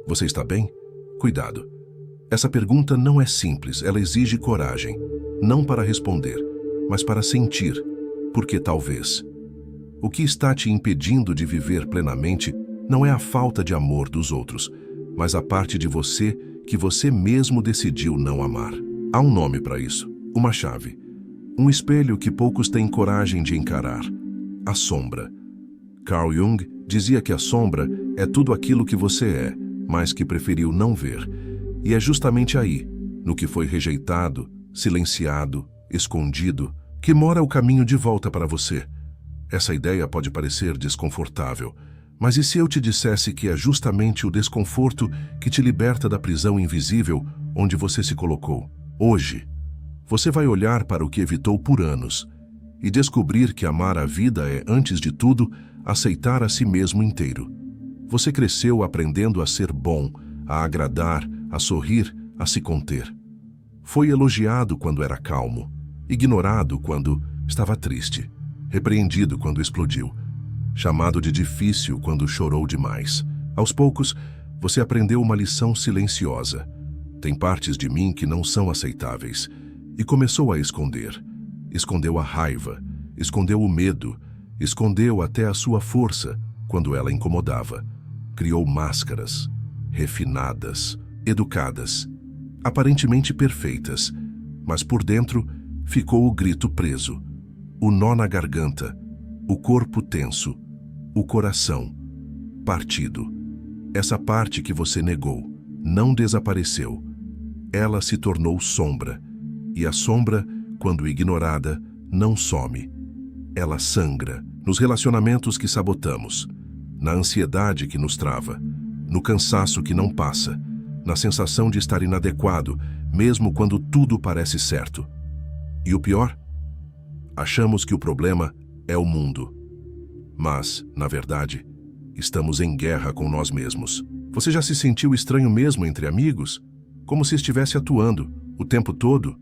Você está bem? Cuidado. Essa pergunta não é simples, ela exige coragem. Não para responder, mas para sentir. Porque talvez. O que está te impedindo de viver plenamente não é a falta de amor dos outros, mas a parte de você que você mesmo decidiu não amar. Há um nome para isso, uma chave. Um espelho que poucos têm coragem de encarar. A sombra. Carl Jung dizia que a sombra é tudo aquilo que você é, mas que preferiu não ver. E é justamente aí, no que foi rejeitado, silenciado, escondido, que mora o caminho de volta para você. Essa ideia pode parecer desconfortável, mas e se eu te dissesse que é justamente o desconforto que te liberta da prisão invisível onde você se colocou? Hoje, você vai olhar para o que evitou por anos e descobrir que amar a vida é, antes de tudo, aceitar a si mesmo inteiro. Você cresceu aprendendo a ser bom, a agradar, a sorrir, a se conter. Foi elogiado quando era calmo, ignorado quando estava triste, repreendido quando explodiu, chamado de difícil quando chorou demais. Aos poucos, você aprendeu uma lição silenciosa. Tem partes de mim que não são aceitáveis. E começou a esconder. Escondeu a raiva, escondeu o medo, escondeu até a sua força quando ela incomodava. Criou máscaras, refinadas, educadas, aparentemente perfeitas, mas por dentro ficou o grito preso, o nó na garganta, o corpo tenso, o coração partido. Essa parte que você negou não desapareceu. Ela se tornou sombra, e a sombra, quando ignorada, não some. Ela sangra nos relacionamentos que sabotamos, na ansiedade que nos trava, no cansaço que não passa, na sensação de estar inadequado, mesmo quando tudo parece certo. E o pior? Achamos que o problema é o mundo. Mas, na verdade, estamos em guerra com nós mesmos. Você já se sentiu estranho mesmo entre amigos? Como se estivesse atuando, o tempo todo?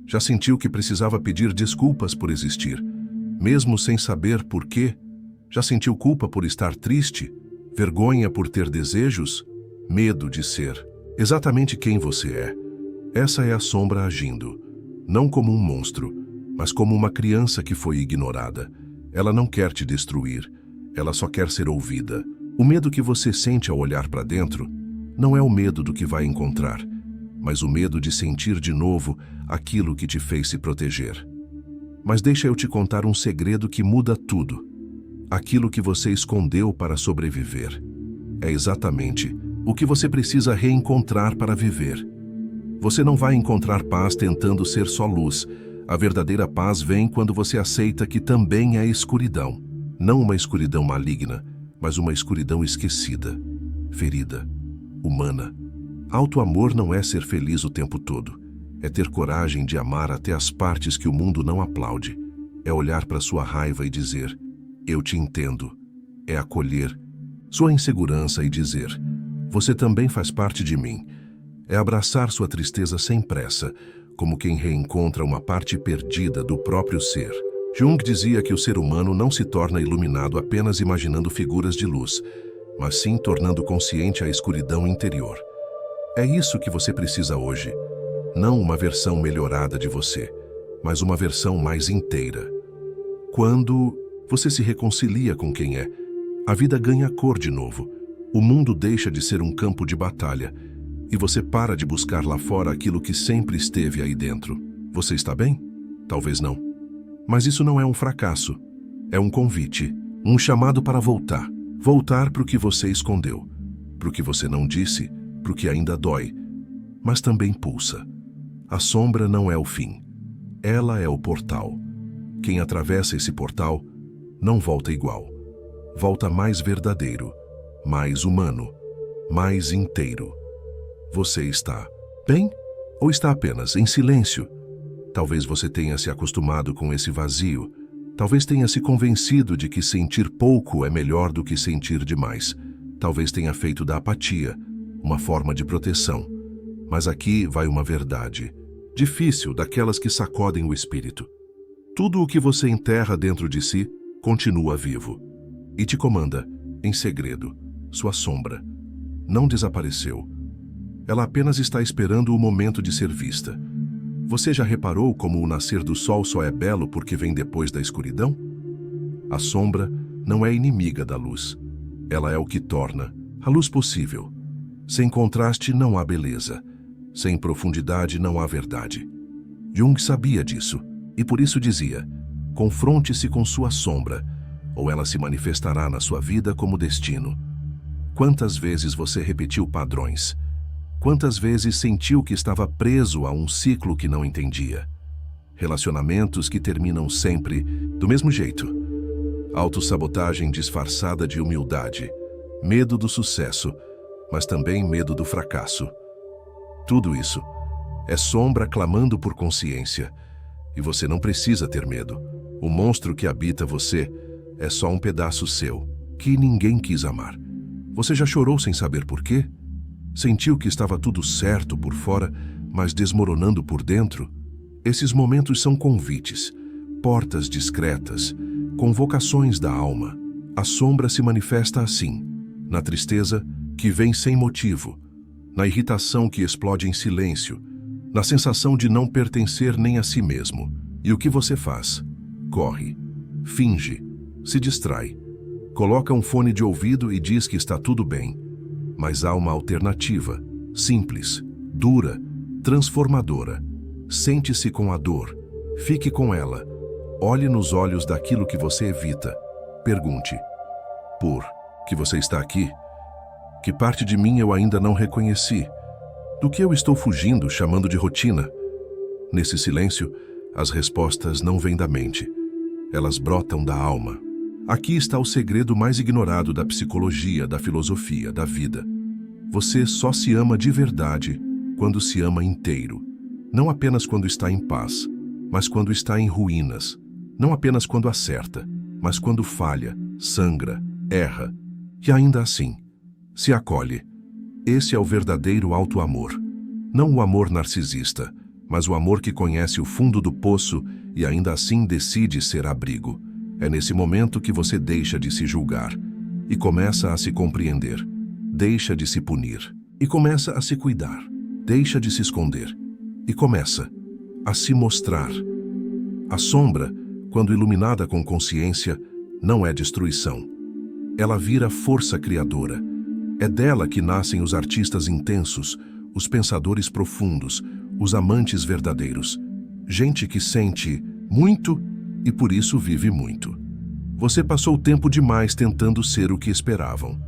Já sentiu que precisava pedir desculpas por existir, mesmo sem saber por quê? Já sentiu culpa por estar triste? Vergonha por ter desejos? Medo de ser exatamente quem você é? Essa é a sombra agindo, não como um monstro, mas como uma criança que foi ignorada. Ela não quer te destruir, ela só quer ser ouvida. O medo que você sente ao olhar para dentro não é o medo do que vai encontrar, mas o medo de sentir de novo aquilo que te fez se proteger. Mas deixa eu te contar um segredo que muda tudo. Aquilo que você escondeu para sobreviver é exatamente o que você precisa reencontrar para viver. Você não vai encontrar paz tentando ser só luz. A verdadeira paz vem quando você aceita que também é escuridão. Não uma escuridão maligna, mas uma escuridão esquecida, ferida, humana. Auto-amor não é ser feliz o tempo todo. É ter coragem de amar até as partes que o mundo não aplaude. É olhar para sua raiva e dizer, eu te entendo. É acolher sua insegurança e dizer, você também faz parte de mim. É abraçar sua tristeza sem pressa, como quem reencontra uma parte perdida do próprio ser. Jung dizia que o ser humano não se torna iluminado apenas imaginando figuras de luz, mas sim tornando consciente a escuridão interior. É isso que você precisa hoje. Não uma versão melhorada de você, mas uma versão mais inteira. Quando você se reconcilia com quem é, a vida ganha cor de novo. O mundo deixa de ser um campo de batalha e você para de buscar lá fora aquilo que sempre esteve aí dentro. Você está bem? Talvez não. Mas isso não é um fracasso. É um convite, um chamado para voltar. Voltar para o que você escondeu, para o que você não disse, para o que ainda dói, mas também pulsa. A sombra não é o fim. Ela é o portal. Quem atravessa esse portal não volta igual. Volta mais verdadeiro, mais humano, mais inteiro. Você está bem? Ou está apenas em silêncio? Talvez você tenha se acostumado com esse vazio. Talvez tenha se convencido de que sentir pouco é melhor do que sentir demais. Talvez tenha feito da apatia uma forma de proteção. Mas aqui vai uma verdade, difícil, daquelas que sacodem o espírito. Tudo o que você enterra dentro de si continua vivo e te comanda, em segredo, sua sombra. não desapareceu. Ela apenas está esperando o momento de ser vista. Você já reparou como o nascer do sol só é belo porque vem depois da escuridão? A sombra não é inimiga da luz. Ela é o que torna a luz possível. Sem contraste não há beleza. Sem profundidade não há verdade. Jung sabia disso e por isso dizia: confronte-se com sua sombra, ou ela se manifestará na sua vida como destino. Quantas vezes você repetiu padrões? Quantas vezes sentiu que estava preso a um ciclo que não entendia? Relacionamentos que terminam sempre do mesmo jeito. Autossabotagem disfarçada de humildade. Medo do sucesso, mas também medo do fracasso. Tudo isso é sombra clamando por consciência. E você não precisa ter medo. O monstro que habita você é só um pedaço seu, que ninguém quis amar. Você já chorou sem saber por quê? Sentiu que estava tudo certo por fora, mas desmoronando por dentro? Esses momentos são convites, portas discretas, convocações da alma. A sombra se manifesta assim, na tristeza que vem sem motivo, na irritação que explode em silêncio, na sensação de não pertencer nem a si mesmo. E o que você faz? Corre, finge, se distrai, coloca um fone de ouvido e diz que está tudo bem. Mas há uma alternativa, simples, dura, transformadora. Sente-se com a dor, fique com ela, olhe nos olhos daquilo que você evita. Pergunte: por que você está aqui? Que parte de mim eu ainda não reconheci? Do que eu estou fugindo, chamando de rotina? Nesse silêncio, as respostas não vêm da mente. Elas brotam da alma. Aqui está o segredo mais ignorado da psicologia, da filosofia, da vida. Você só se ama de verdade quando se ama inteiro. Não apenas quando está em paz, mas quando está em ruínas. Não apenas quando acerta, mas quando falha, sangra, erra. E ainda assim, se acolhe. Esse é o verdadeiro auto-amor. Não o amor narcisista, mas o amor que conhece o fundo do poço e ainda assim decide ser abrigo. É nesse momento que você deixa de se julgar e começa a se compreender. Deixa de se punir e começa a se cuidar. Deixa de se esconder e começa a se mostrar. A sombra, quando iluminada com consciência, não é destruição. Ela vira força criadora. É dela que nascem os artistas intensos, os pensadores profundos, os amantes verdadeiros. Gente que sente muito e por isso vive muito. Você passou tempo demais tentando ser o que esperavam,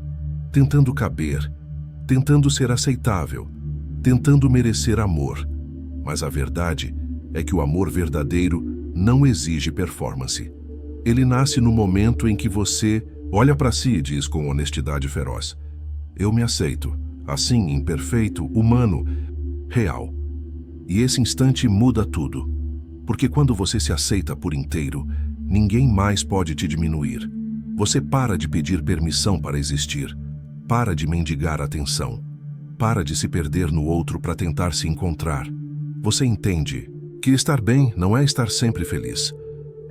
tentando caber, tentando ser aceitável, tentando merecer amor. Mas a verdade é que o amor verdadeiro não exige performance. Ele nasce no momento em que você olha para si e diz com honestidade feroz: eu me aceito, assim, imperfeito, humano, real. E esse instante muda tudo, porque quando você se aceita por inteiro, ninguém mais pode te diminuir. Você para de pedir permissão para existir, para de mendigar atenção, para de se perder no outro para tentar se encontrar. Você entende que estar bem não é estar sempre feliz,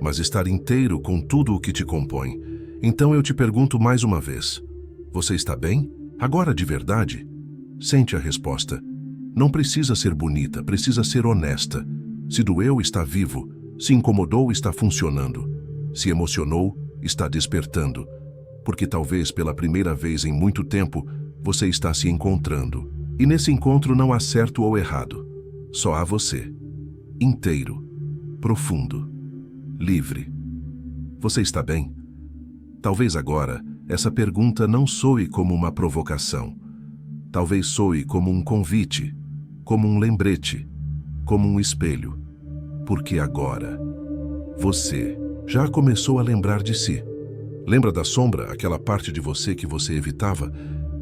mas estar inteiro com tudo o que te compõe. Então eu te pergunto mais uma vez: você está bem? Agora de verdade? Sente a resposta. Não precisa ser bonita, precisa ser honesta. Se doeu, está vivo. Se incomodou, está funcionando. Se emocionou, está despertando. Porque talvez pela primeira vez em muito tempo, você está se encontrando. E nesse encontro não há certo ou errado. Só há você. Inteiro. Profundo. Livre. Você está bem? Talvez agora essa pergunta não soe como uma provocação. Talvez soe como um convite, como um lembrete, como um espelho. Porque agora você já começou a lembrar de si. Lembra da sombra, aquela parte de você que você evitava?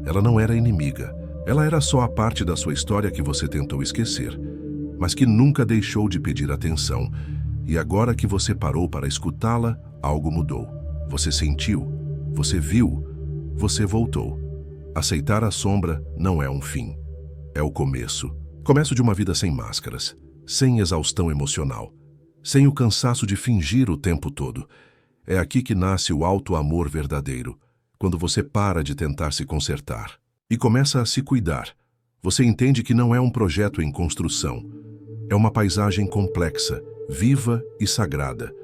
Ela não era inimiga. Ela era só a parte da sua história que você tentou esquecer, mas que nunca deixou de pedir atenção. E agora que você parou para escutá-la, algo mudou. Você sentiu, você viu, você voltou. Aceitar a sombra não é um fim, é o começo. Começo de uma vida sem máscaras, sem exaustão emocional, sem o cansaço de fingir o tempo todo. É aqui que nasce o auto-amor verdadeiro, quando você para de tentar se consertar e começa a se cuidar. Você entende que não é um projeto em construção. É uma paisagem complexa, viva e sagrada,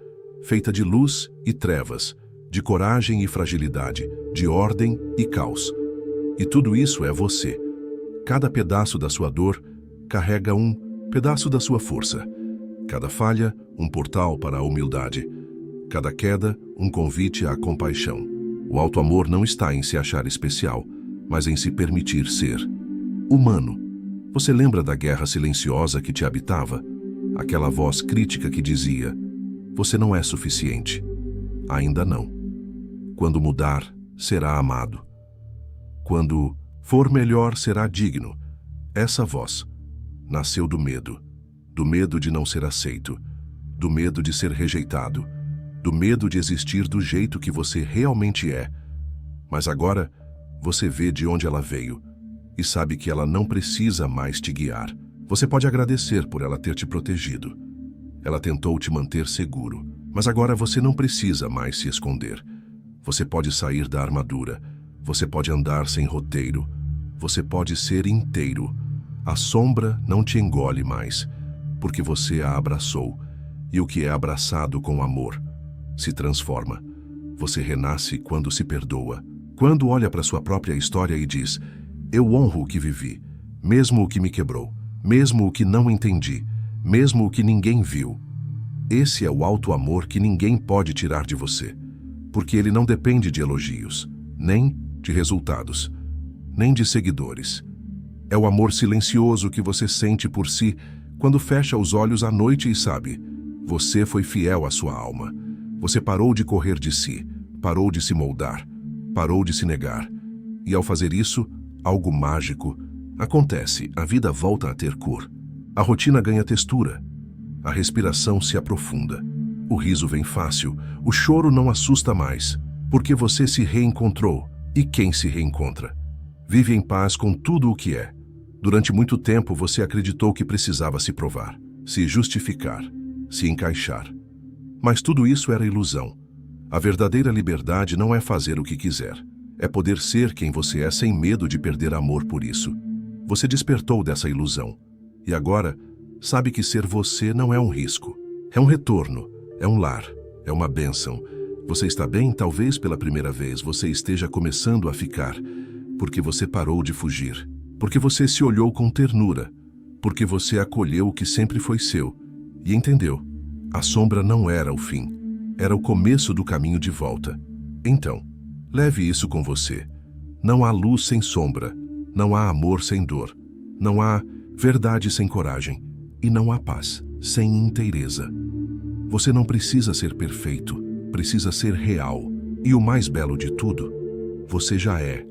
feita de luz e trevas, de coragem e fragilidade, de ordem e caos. E tudo isso é você. Cada pedaço da sua dor carrega um pedaço da sua força. Cada falha, um portal para a humildade. Cada queda, um convite à compaixão. O alto amor não está em se achar especial, mas em se permitir ser humano. Você lembra da guerra silenciosa que te habitava? Aquela voz crítica que dizia: você não é suficiente. Ainda não. Quando mudar, será amado. Quando for melhor, será digno. Essa voz nasceu do medo de não ser aceito, do medo de ser rejeitado, do medo de existir do jeito que você realmente é. Mas agora, você vê de onde ela veio e sabe que ela não precisa mais te guiar. Você pode agradecer por ela ter te protegido. Ela tentou te manter seguro, mas agora você não precisa mais se esconder. Você pode sair da armadura, você pode andar sem roteiro, você pode ser inteiro. A sombra não te engole mais, porque você a abraçou, e o que é abraçado com amor se transforma. Você renasce quando se perdoa, quando olha para sua própria história e diz: eu honro o que vivi, mesmo o que me quebrou, mesmo o que não entendi, mesmo o que ninguém viu. Esse é o alto amor que ninguém pode tirar de você, porque ele não depende de elogios, nem de resultados, nem de seguidores. É o amor silencioso que você sente por si quando fecha os olhos à noite e sabe: você foi fiel à sua alma. Você parou de correr de si, parou de se moldar, parou de se negar. E ao fazer isso, algo mágico acontece. A vida volta a ter cor. A rotina ganha textura. A respiração se aprofunda. O riso vem fácil. O choro não assusta mais, porque você se reencontrou. E quem se reencontra vive em paz com tudo o que é. Durante muito tempo você acreditou que precisava se provar, se justificar, se encaixar. Mas tudo isso era ilusão. A verdadeira liberdade não é fazer o que quiser. É poder ser quem você é sem medo de perder amor por isso. Você despertou dessa ilusão. E agora, sabe que ser você não é um risco. É um retorno, é um lar, é uma bênção. Você está bem? Talvez pela primeira vez você esteja começando a ficar, porque você parou de fugir. Porque você se olhou com ternura. Porque você acolheu o que sempre foi seu. E entendeu. A sombra não era o fim. Era o começo do caminho de volta. Então, leve isso com você. Não há luz sem sombra. Não há amor sem dor. Não há verdade sem coragem. E não há paz sem inteireza. Você não precisa ser perfeito. Precisa ser real. E o mais belo de tudo, você já é.